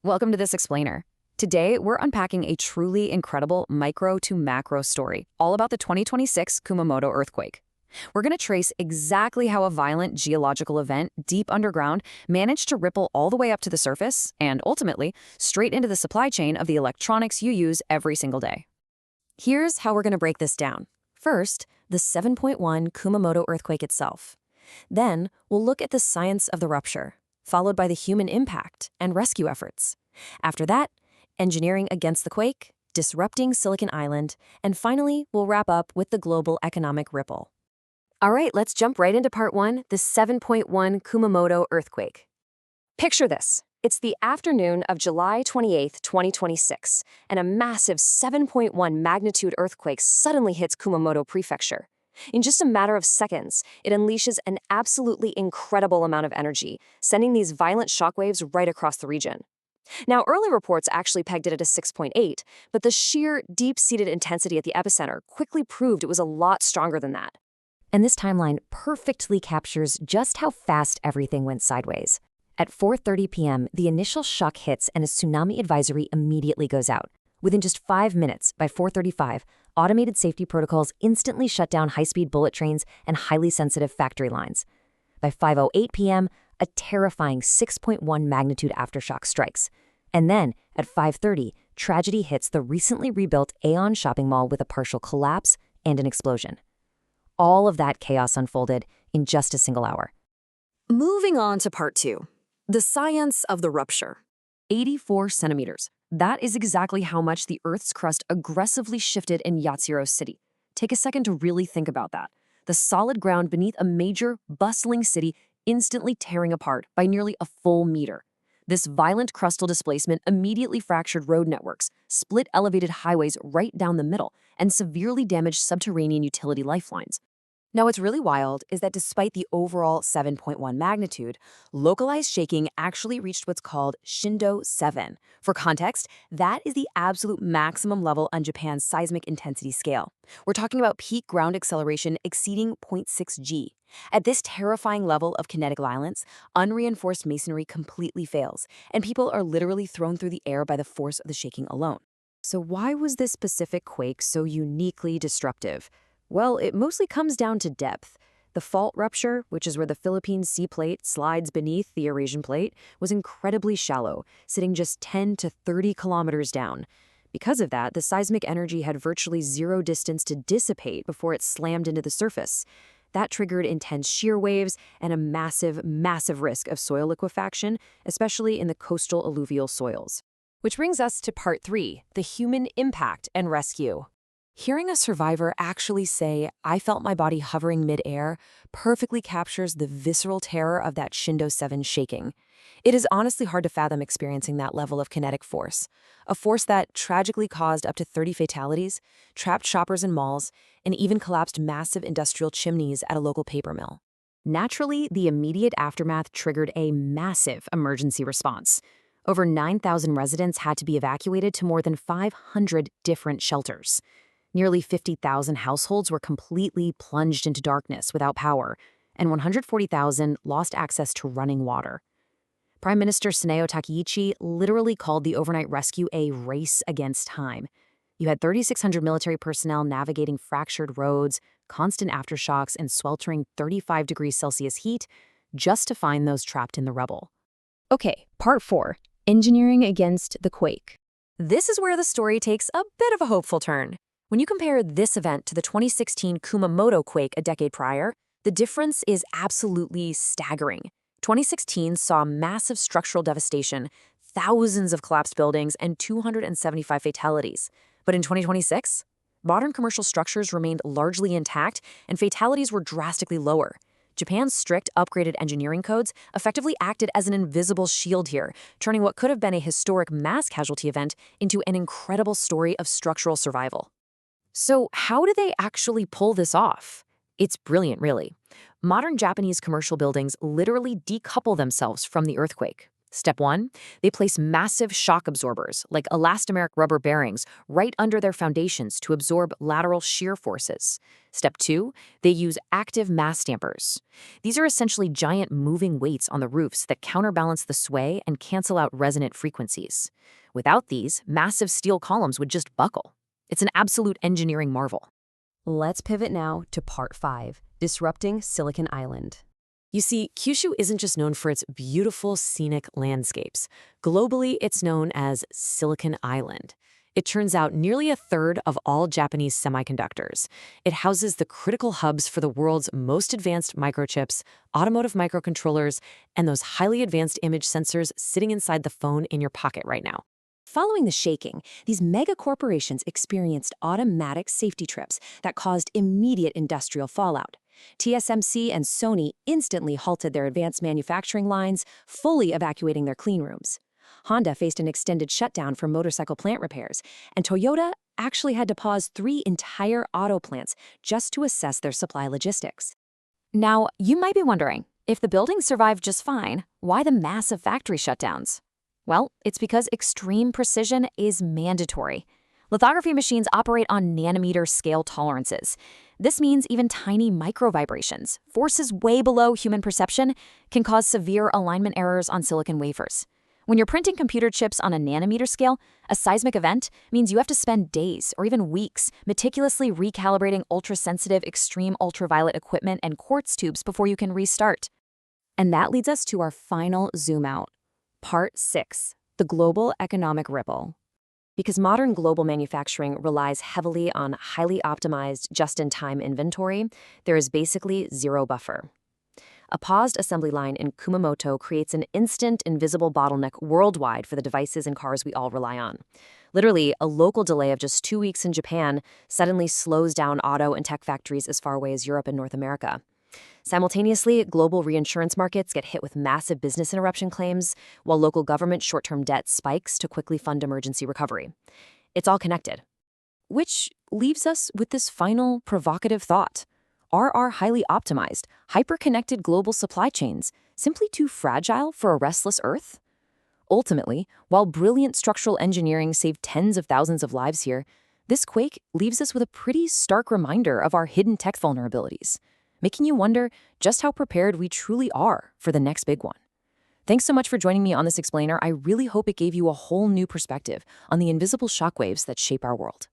Welcome to this explainer. Today, we're unpacking a truly incredible micro to macro story, all about the 2026 Kumamoto earthquake. We're going to trace exactly how a violent geological event deep underground managed to ripple all the way up to the surface and, ultimately, straight into the supply chain of the electronics you use every single day. Here's how we're going to break this down. First, the 7.1 Kumamoto earthquake itself. Then, we'll look at the science of the rupture, followed by the human impact and rescue efforts. After that, engineering against the quake, disrupting Silicon Island, and finally, we'll wrap up with the global economic ripple. All right, let's jump right into part one, the 7.1 Kumamoto earthquake. Picture this. It's the afternoon of July 28, 2026, and a massive 7.1 magnitude earthquake suddenly hits Kumamoto Prefecture. In just a matter of seconds, it unleashes an absolutely incredible amount of energy, sending these violent shockwaves right across the region. Now, early reports actually pegged it at a 6.8, but the sheer, deep-seated intensity at the epicenter quickly proved it was a lot stronger than that. And this timeline perfectly captures just how fast everything went sideways. At 4:30 p.m., the initial shock hits and a tsunami advisory immediately goes out. Within just 5 minutes, by 4:35, automated safety protocols instantly shut down high-speed bullet trains and highly sensitive factory lines. By 5:08 p.m., a terrifying 6.1 magnitude aftershock strikes. And then, at 5:30, tragedy hits the recently rebuilt Aeon shopping mall with a partial collapse and an explosion. All of that chaos unfolded in just a single hour. Moving on to part two, the science of the rupture. 84 centimeters. That is exactly how much the Earth's crust aggressively shifted in Yatsuro City. Take a second to really think about that. The solid ground beneath a major, bustling city instantly tearing apart by nearly a full meter. This violent crustal displacement immediately fractured road networks, split elevated highways right down the middle, and severely damaged subterranean utility lifelines. Now, what's really wild is that despite the overall 7.1 magnitude, localized shaking actually reached what's called Shindo 7. For context, that is the absolute maximum level on Japan's seismic intensity scale. We're talking about peak ground acceleration exceeding 0.6 G. At this terrifying level of kinetic violence, unreinforced masonry completely fails, and people are literally thrown through the air by the force of the shaking alone. So why was this specific quake so uniquely disruptive? Well, it mostly comes down to depth. The fault rupture, which is where the Philippine sea plate slides beneath the Eurasian plate, was incredibly shallow, sitting just 10 to 30 kilometers down. Because of that, the seismic energy had virtually zero distance to dissipate before it slammed into the surface. That triggered intense shear waves and a massive, massive risk of soil liquefaction, especially in the coastal alluvial soils. Which brings us to part three, the human impact and rescue. Hearing a survivor actually say, "I felt my body hovering mid-air," perfectly captures the visceral terror of that Shindo 7 shaking. It is honestly hard to fathom experiencing that level of kinetic force, a force that tragically caused up to 30 fatalities, trapped shoppers in malls, and even collapsed massive industrial chimneys at a local paper mill. Naturally, the immediate aftermath triggered a massive emergency response. Over 9,000 residents had to be evacuated to more than 500 different shelters. Nearly 50,000 households were completely plunged into darkness without power, and 140,000 lost access to running water. Prime Minister Suneo Takeichi literally called the overnight rescue a race against time. You had 3,600 military personnel navigating fractured roads, constant aftershocks, and sweltering 35 degrees Celsius heat just to find those trapped in the rubble. Okay, part four, engineering against the quake. This is where the story takes a bit of a hopeful turn. When you compare this event to the 2016 Kumamoto quake a decade prior, the difference is absolutely staggering. 2016 saw massive structural devastation, thousands of collapsed buildings, and 275 fatalities. But in 2026, modern commercial structures remained largely intact, and fatalities were drastically lower. Japan's strict, upgraded engineering codes effectively acted as an invisible shield here, turning what could have been a historic mass casualty event into an incredible story of structural survival. So how do they actually pull this off? It's brilliant, really. Modern Japanese commercial buildings literally decouple themselves from the earthquake. Step 1, they place massive shock absorbers, like elastomeric rubber bearings, right under their foundations to absorb lateral shear forces. Step 2, they use active mass dampers. These are essentially giant moving weights on the roofs that counterbalance the sway and cancel out resonant frequencies. Without these, massive steel columns would just buckle. It's an absolute engineering marvel. Let's pivot now to Part 5, Disrupting Silicon Island. You see, Kyushu isn't just known for its beautiful scenic landscapes. Globally, it's known as Silicon Island. It turns out nearly a third of all Japanese semiconductors. It houses the critical hubs for the world's most advanced microchips, automotive microcontrollers, and those highly advanced image sensors sitting inside the phone in your pocket right now. Following the shaking, these mega corporations experienced automatic safety trips that caused immediate industrial fallout. TSMC and Sony instantly halted their advanced manufacturing lines, fully evacuating their clean rooms. Honda faced an extended shutdown for motorcycle plant repairs, and Toyota actually had to pause 3 entire auto plants just to assess their supply logistics. Now, you might be wondering, if the buildings survived just fine, why the massive factory shutdowns? Well, it's because extreme precision is mandatory. Lithography machines operate on nanometer scale tolerances. This means even tiny microvibrations, forces way below human perception, can cause severe alignment errors on silicon wafers. When you're printing computer chips on a nanometer scale, a seismic event means you have to spend days or even weeks meticulously recalibrating ultra-sensitive extreme ultraviolet equipment and quartz tubes before you can restart. And that leads us to our final zoom out. Part 6, the global economic ripple. Because modern global manufacturing relies heavily on highly optimized just-in-time inventory, there is basically zero buffer. A paused assembly line in Kumamoto creates an instant, invisible bottleneck worldwide for the devices and cars we all rely on. Literally, a local delay of just 2 weeks in Japan suddenly slows down auto and tech factories as far away as Europe and North America. Simultaneously, global reinsurance markets get hit with massive business interruption claims, while local government short-term debt spikes to quickly fund emergency recovery. It's all connected. Which leaves us with this final provocative thought. Are our highly optimized, hyper-connected global supply chains simply too fragile for a restless Earth? Ultimately, while brilliant structural engineering saved tens of thousands of lives here, this quake leaves us with a pretty stark reminder of our hidden tech vulnerabilities, making you wonder just how prepared we truly are for the next big one. Thanks so much for joining me on this explainer. I really hope it gave you a whole new perspective on the invisible shockwaves that shape our world.